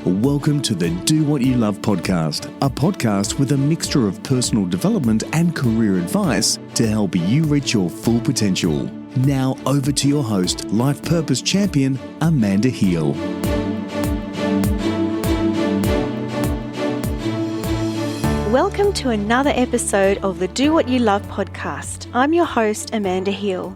Welcome to the Do What You Love podcast, a podcast with a mixture of personal development and career advice to help you reach your full potential. Now over to your host, Life Purpose Champion, Amanda Heal. Welcome to another episode of the Do What You Love podcast. I'm your host, Amanda Heal.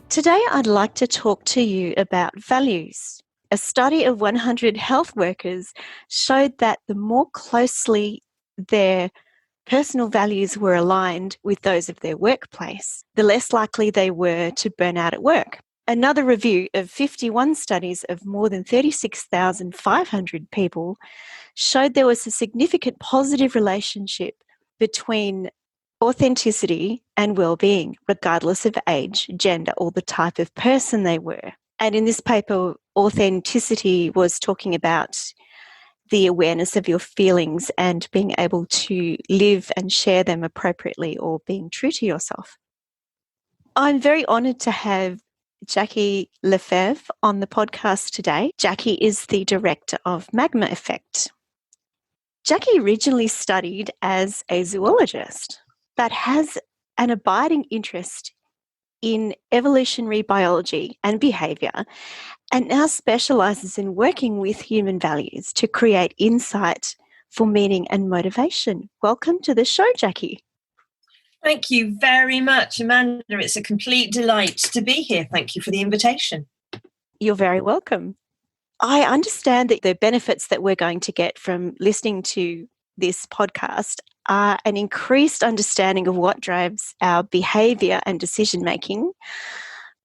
Today, I'd like to talk to you about values. A study of 100 health workers showed that the more closely their personal values were aligned with those of their workplace, the less likely they were to burn out at work. Another review of 51 studies of more than 36,500 people showed there was a significant positive relationship between authenticity and well-being, regardless of age, gender, or the type of person they were. And in this paper, authenticity was talking about the awareness of your feelings and being able to live and share them appropriately or being true to yourself. I'm very honoured to have Jackie Le Fevre on the podcast today. Jackie is the director of Magma Effect. Jackie originally studied as a zoologist, but has an abiding interest in evolutionary biology and behaviour, and now specialises in working with human values to create insight for meaning and motivation. Welcome to the show, Jackie. Thank you very much, Amanda. It's a complete delight to be here. Thank you for the invitation. You're very welcome. I understand that the benefits that we're going to get from listening to this podcast are an increased understanding of what drives our behaviour and decision-making,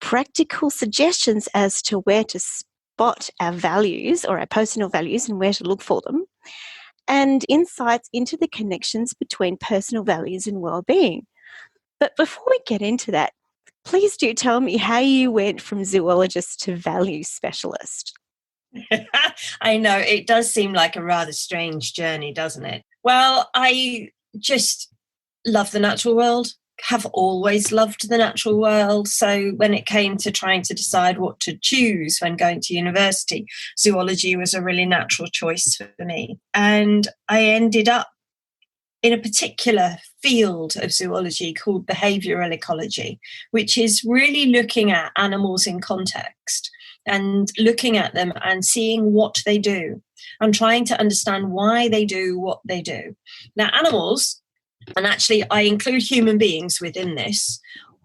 practical suggestions as to where to spot our values or our personal values and where to look for them, and insights into the connections between personal values and well-being. But before we get into that, please do tell me how you went from zoologist to value specialist. I know, it does seem like a rather strange journey, doesn't it? Well, I just love the natural world, have always loved the natural world. So when it came to trying to decide what to choose when going to university, zoology was a really natural choice for me. And I ended up in a particular field of zoology called behavioural ecology, which is really looking at animals in context and looking at them and seeing what they do and trying to understand why they do what they do. Now, animals, and actually I include human beings within this,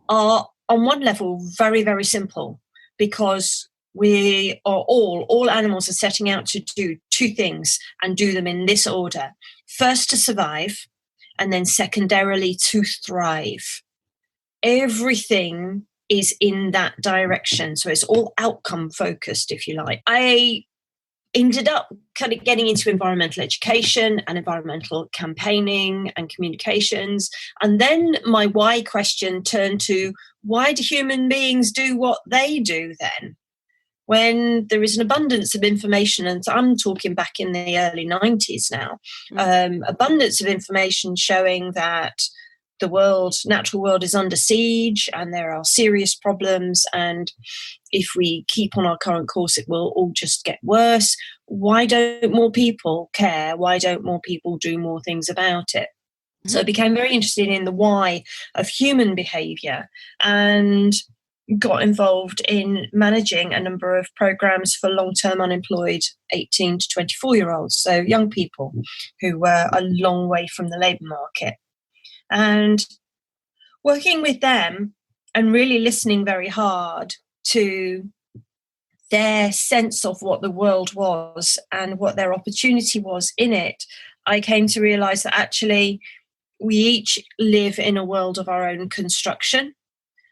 are on one level very, very simple, because we are all animals are setting out to do two things and do them in this order. First, to survive, and then secondarily to thrive. Everything is in that direction. So it's all outcome focused, if you like. I ended up kind of getting into environmental education and environmental campaigning and communications. And then my why question turned to, why do human beings do what they do then? When there is an abundance of information, and I'm talking back in the early 90s now, abundance of information showing that the natural world is under siege and there are serious problems, and if we keep on our current course it will all just get worse. Why don't more people care? Why don't more people do more things about it? So I became very interested in the why of human behaviour and got involved in managing a number of programs for long-term unemployed 18 to 24-year-olds, so young people who were a long way from the labour market. And working with them and really listening very hard to their sense of what the world was and what their opportunity was in it, I came to realise that actually we each live in a world of our own construction.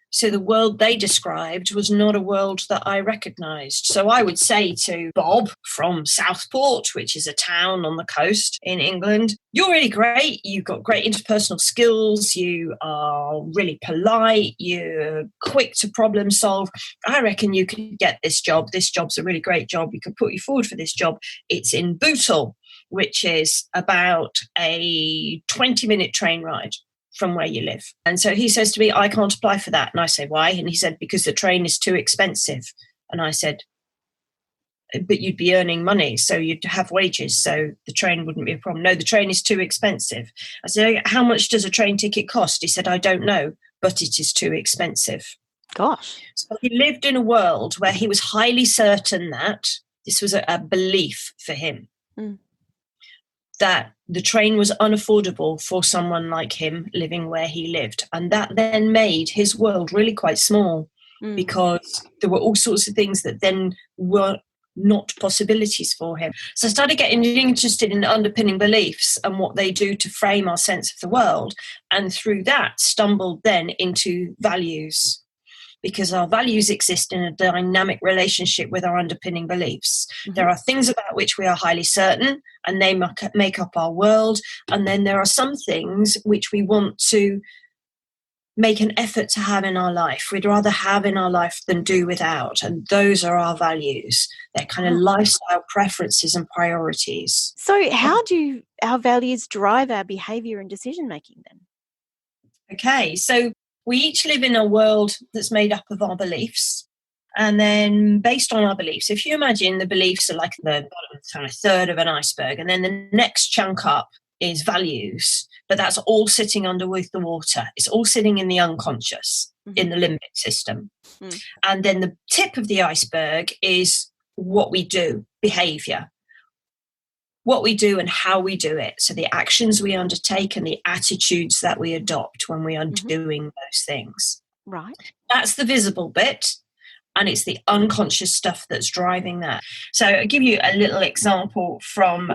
So the world they described was not a world that I recognised. So I would say to Bob from Southport, which is a town on the coast in England, you're really great. You've got great interpersonal skills. You are really polite. You're quick to problem solve. I reckon you could get this job. This job's a really great job. We could put you forward for this job. It's in Bootle, which is about a 20-minute train ride from where you live. And so he says to me, I can't apply for that. And I say, why? And he said, because the train is too expensive. And I said, but you'd be earning money, so you'd have wages, so the train wouldn't be a problem. No, the train is too expensive. I said, how much does a train ticket cost? He said, I don't know, but it is too expensive. Gosh. So he lived in a world where he was highly certain that this was a belief for him, that the train was unaffordable for someone like him living where he lived. And that then made his world really quite small, because there were all sorts of things that then were not possibilities for him. So I started getting interested in underpinning beliefs and what they do to frame our sense of the world. And through that, stumbled then into values, because our values exist in a dynamic relationship with our underpinning beliefs. There are things about which we are highly certain, and they make up our world. And then there are some things which we want to make an effort to have in our life. We'd rather have in our life than do without. And those are our values. They're kind of lifestyle preferences and priorities. So how do our values drive our behaviour and decision making then? Okay, so we each live in a world that's made up of our beliefs. And then based on our beliefs, if you imagine the beliefs are like the bottom kind of third of an iceberg, and then the next chunk up is values, but that's all sitting underneath the water. It's all sitting in the unconscious, in the limbic system. And then the tip of the iceberg is what we do, behaviour. What we do and how we do it. So the actions we undertake and the attitudes that we adopt when we are doing those things. Right. That's the visible bit. And it's the unconscious stuff that's driving that. So I'll give you a little example from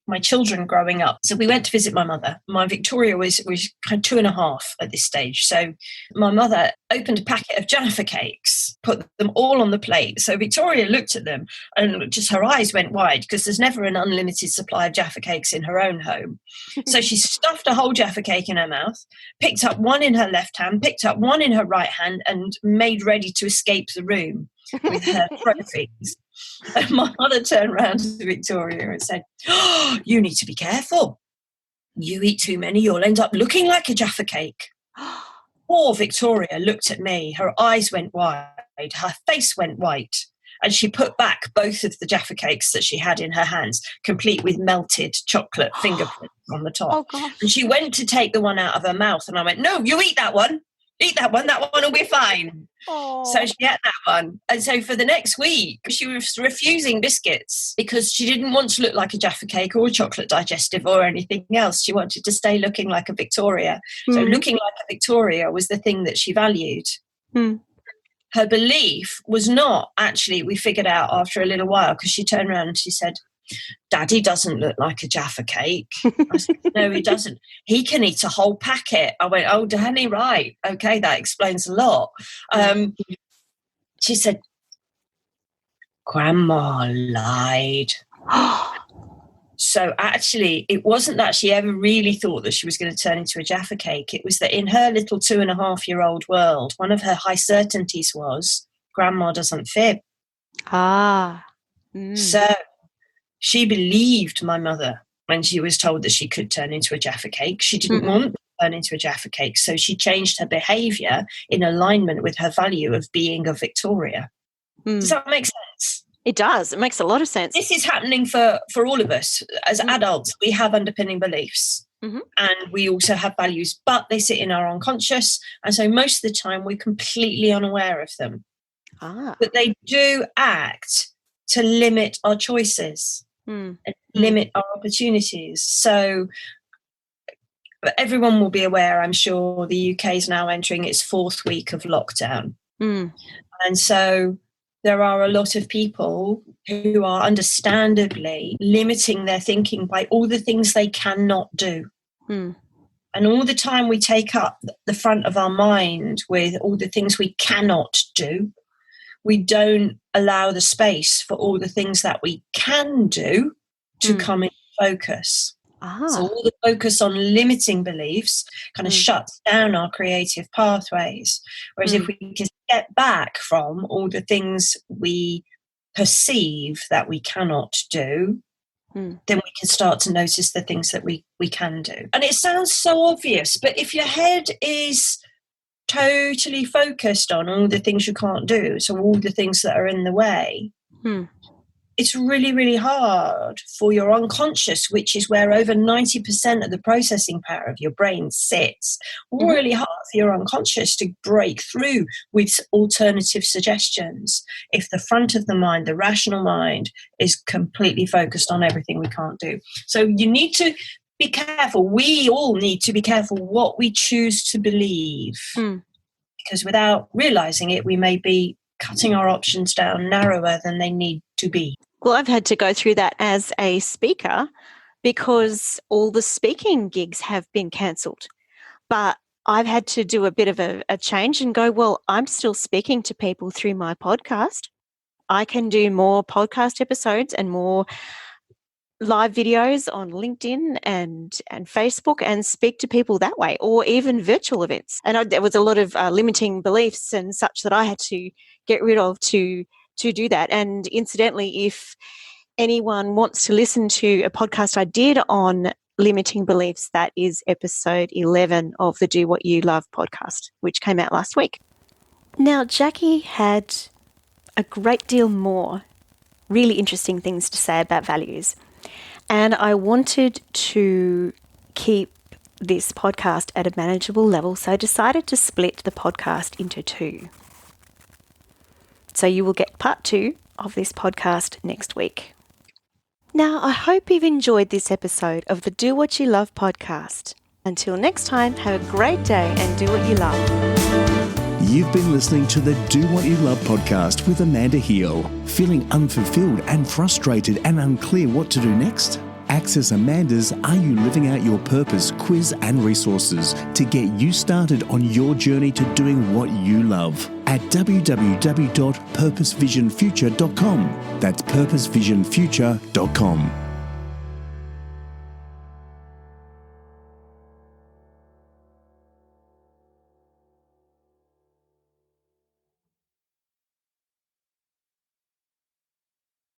my children growing up. So we went to visit my mother. My Victoria was kind of 2.5 at this stage. So my mother opened a packet of Jaffa cakes, put them all on the plate. So Victoria looked at them and just her eyes went wide, because there's never an unlimited supply of Jaffa cakes in her own home. So she stuffed a whole Jaffa cake in her mouth, picked up one in her left hand, picked up one in her right hand, and made ready to escape the room with her trophies. And my mother turned around to Victoria and said, "Oh, you need to be careful. You eat too many, you'll end up looking like a Jaffa cake." Poor Victoria looked at me. Her eyes went wide. Her face went white. And she put back both of the Jaffa cakes that she had in her hands, complete with melted chocolate fingerprints on the top. Oh, gosh. And she went to take the one out of her mouth. And I went, "No, you eat that one. Eat that one. That one will be fine." Oh. So she ate that one. And so for the next week, she was refusing biscuits because she didn't want to look like a Jaffa cake or a chocolate digestive or anything else. She wanted to stay looking like a Victoria. So looking like a Victoria was the thing that she valued. Her belief was not actually, we figured out after a little while, because she turned around and she said, "Daddy doesn't look like a Jaffa cake." I said, "No, he doesn't. He can eat a whole packet." I went, "Oh, Danny, right. Okay, that explains a lot." She said, "Grandma lied." So actually, it wasn't that she ever really thought that she was going to turn into a Jaffa cake. It was that in her little 2.5-year-old world, one of her high certainties was, Grandma doesn't fib. So she believed my mother when she was told that she could turn into a Jaffa cake. She didn't want to turn into a Jaffa cake, so she changed her behaviour in alignment with her value of being a Victoria. Does that make sense? It does. It makes a lot of sense. This is happening for all of us. As adults, we have underpinning beliefs and we also have values, but they sit in our unconscious. And so most of the time we're completely unaware of them. But they do act to limit our choices and limit our opportunities. So everyone will be aware, I'm sure, the UK is now entering its 4th week of lockdown. And so there are a lot of people who are understandably limiting their thinking by all the things they cannot do. And all the time we take up the front of our mind with all the things we cannot do, we don't allow the space for all the things that we can do to come in focus. So all the focus on limiting beliefs kind of shuts down our creative pathways. Whereas if we can get back from all the things we perceive that we cannot do, then we can start to notice the things that we can do. And it sounds so obvious, but if your head is totally focused on all the things you can't do, so all the things that are in the way, it's really, really hard for your unconscious, which is where over 90% of the processing power of your brain sits, really hard for your unconscious to break through with alternative suggestions if the front of the mind, the rational mind, is completely focused on everything we can't do. So you need to be careful. We all need to be careful what we choose to believe, because without realizing it, we may be cutting our options down narrower than they need to be. Well, I've had to go through that as a speaker because all the speaking gigs have been cancelled. But I've had to do a bit of a change and go, well, I'm still speaking to people through my podcast. I can do more podcast episodes and more live videos on LinkedIn and Facebook and speak to people that way, or even virtual events. And there was a lot of limiting beliefs and such that I had to get rid of to do that. And incidentally, if anyone wants to listen to a podcast I did on limiting beliefs, that is episode 11 of the Do What You Love podcast, which came out last week. Now, Jackie had a great deal more really interesting things to say about values. And I wanted to keep this podcast at a manageable level, so I decided to split the podcast into two. So you will get part 2 of this podcast next week. Now, I hope you've enjoyed this episode of the Do What You Love podcast. Until next time, have a great day and do what you love. You've been listening to the Do What You Love podcast with Amanda Heel. Feeling unfulfilled and frustrated and unclear what to do next? Access Amanda's Are You Living Out Your Purpose quiz and resources to get you started on your journey to doing what you love at www.purposevisionfuture.com. That's purposevisionfuture.com.